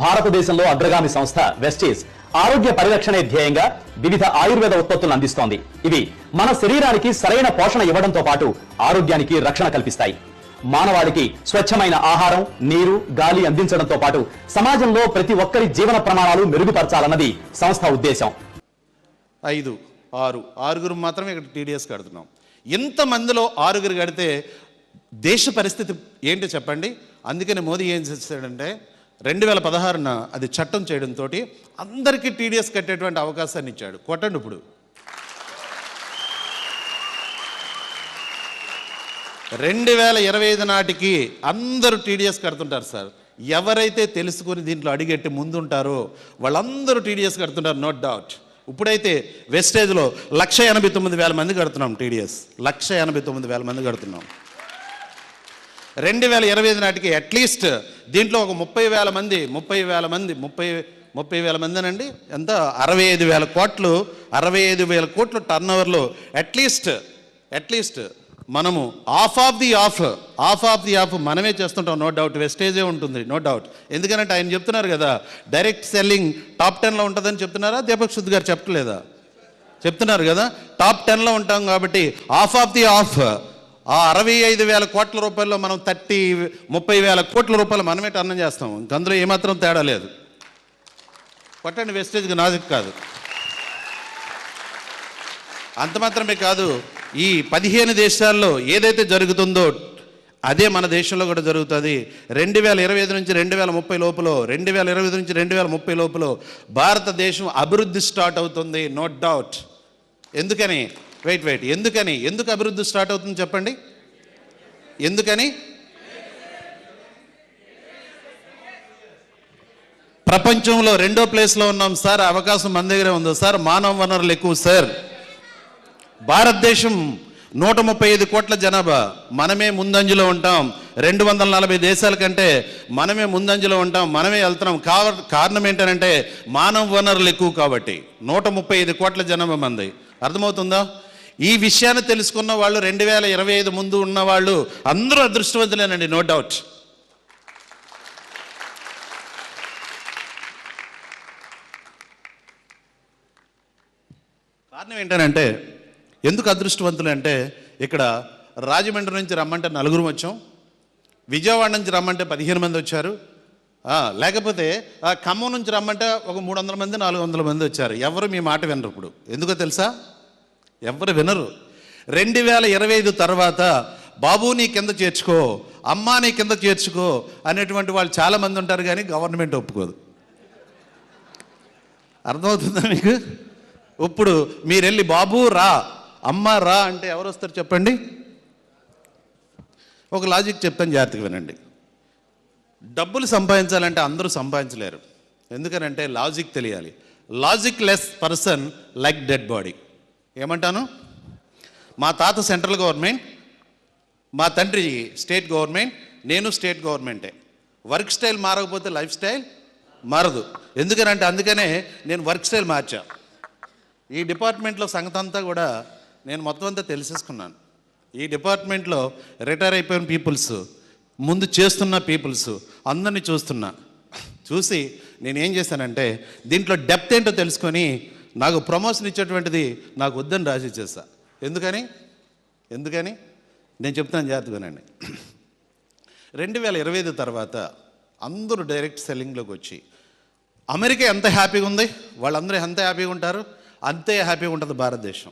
భారతదేశంలో అగ్రగామి సంస్థ వెస్టీజ్ ఆరోగ్య పరిరక్షణే ధ్యేయంగా వివిధ ఆయుర్వేద ఉత్పత్తులను అందిస్తోంది. ఇవి మన శరీరానికి సరైన పోషణ ఇవ్వడంతో పాటు ఆరోగ్యానికి రక్షణ కల్పిస్తాయి. మానవాళికి స్వచ్ఛమైన ఆహారం, నీరు, గాలి అందించడంతో పాటు సమాజంలో ప్రతి ఒక్కరి జీవన ప్రమాణాలు మెరుగుపరచాలన్నది సంస్థ ఉద్దేశం. 6 మాత్రమే ఇక్కడ టీడీఎస్ కడుతున్నాం. ఇంతమందిలో 6 కడితే దేశ పరిస్థితి ఏంటో చెప్పండి. అందుకని మోదీ ఏం చేశాడంటే 2016న అది చట్టం చేయడంతో అందరికీ టీడీఎస్ కట్టేటువంటి అవకాశాన్ని ఇచ్చాడు. కొట్టండి. ఇప్పుడు 2025 నాటికి అందరూ టీడీఎస్ కడుతుంటారు సార్. ఎవరైతే తెలుసుకుని దీంట్లో అడిగెట్టి ముందుంటారో వాళ్ళందరూ టీడీఎస్ కడుతుంటారు, నో డౌట్. ఇప్పుడైతే వెస్టేజ్లో 189,000 మంది కడుతున్నాం. టీడీఎస్ 189,000 మంది కడుతున్నాం. 2025 నాటికి అట్లీస్ట్ దీంట్లో ఒక 30,000 మంది అనండి, ఎంత 65,000 కోట్లు టర్న్ ఓవర్లో అట్లీస్ట్ మనము ఆఫ్ ఆఫ్ ది ఆఫ్ మనమే చేస్తుంటాం. నో డౌట్ వెస్టేజే ఉంటుంది, నో డౌట్. ఎందుకంటే ఆయన చెప్తున్నారు కదా, డైరెక్ట్ సెల్లింగ్ టాప్ 10లో ఉంటుందని చెప్తున్నారా? దీపక్ శుద్ధ్ గారు చెప్పలేదా? చెప్తున్నారు కదా, టాప్ 10లో ఉంటాం కాబట్టి ఆఫ్ ఆ 65,000 కోట్ల రూపాయల్లో మనం 30,000 కోట్ల రూపాయలు మనమే టర్న్ చేస్తాం. అందులో ఏమాత్రం తేడా లేదు. కొట్టండి, వెస్టేజ్కి నాజుక్ కాదు. అంత మాత్రమే కాదు, ఈ 15 దేశాల్లో ఏదైతే జరుగుతుందో అదే మన దేశంలో కూడా జరుగుతుంది. 2025 నుంచి 2030 లోపల భారతదేశం అభివృద్ధి స్టార్ట్ అవుతుంది, నో డౌట్. ఎందుకని ఎందుకు అభివృద్ధి స్టార్ట్ అవుతుంది చెప్పండి? ఎందుకని? ప్రపంచంలో 2వ ప్లేస్లో ఉన్నాం సార్. అవకాశం మన దగ్గరే ఉందో సార్. మానవ వనరులు ఎక్కువ సార్. భారతదేశం 135 కోట్ల జనాభా, మనమే ముందంజలో ఉంటాం. 240 దేశాల కంటే మనమే ముందంజలో ఉంటాం, మనమే వెళ్తున్నాం. కారణం ఏంటంటే మానవ వనరులు ఎక్కువ కాబట్టి. 135 కోట్ల జనాభా మంది. అర్థమవుతుందా? ఈ విషయాన్ని తెలుసుకున్న వాళ్ళు 2025 ముందు ఉన్న వాళ్ళు అందరూ అదృష్టవంతులేనండి, నో డౌట్. కారణం ఏంటంటే ఎందుకు అదృష్టవంతులు అంటే, ఇక్కడ రాజమండ్రి నుంచి రమ్మంటే 4 వచ్చాం, విజయవాడ నుంచి రమ్మంటే 15 మంది వచ్చారు, లేకపోతే ఖమ్మం నుంచి రమ్మంటే ఒక 300 మంది 400 మంది వచ్చారు. ఎవరు మీ మాట వినరు. ఇప్పుడు ఎందుకో తెలుసా? ఎవరు వినరు. 2025 తర్వాత బాబు నీ కింద చేర్చుకో, అమ్మా నీ కింద చేర్చుకో అనేటువంటి వాళ్ళు చాలామంది ఉంటారు, కానీ గవర్నమెంట్ ఒప్పుకోదు. అర్థమవుతుందా మీకు? ఇప్పుడు మీరు వెళ్ళి బాబు రా, అమ్మ రా అంటే ఎవరు వస్తారు చెప్పండి? ఒక లాజిక్ చెప్తాను, జాగ్రత్తగా వినండి. డబ్బులు సంపాదించాలంటే అందరూ సంపాదించలేరు. ఎందుకనంటే లాజిక్ తెలియాలి. Logic less person like dead body. ఏమంటాను? మా తాత సెంట్రల్ గవర్నమెంట్, మా తండ్రి స్టేట్ గవర్నమెంట్, నేను స్టేట్ గవర్నమెంటే. వర్క్ స్టైల్ మారకపోతే లైఫ్ స్టైల్ మారదు. అందుకనే నేను వర్క్ స్టైల్ మార్చా. ఈ డిపార్ట్మెంట్లో సంగతి అంతా కూడా నేను మొత్తం అంతా తెలిసేసుకున్నాను. ఈ డిపార్ట్మెంట్లో రిటైర్ అయిపోయిన పీపుల్స్, ముందు చేస్తున్న పీపుల్స్ అందరినీ చూసి నేనేం చేశానంటే దీంట్లో డెప్త్ ఏంటో తెలుసుకొని నాకు ప్రమోషన్ ఇచ్చేటువంటిది నాకు వద్దని రాసి ఇచ్చేస్తా. ఎందుకని నేను చెప్తాను, జాగ్రత్తగానండి. 2025 తర్వాత అందరూ డైరెక్ట్ సెల్లింగ్లోకి వచ్చి, అమెరికా ఎంత హ్యాపీగా ఉంది, వాళ్ళందరూ ఎంత హ్యాపీగా ఉంటారు, అంతే హ్యాపీగా ఉంటుంది భారతదేశం.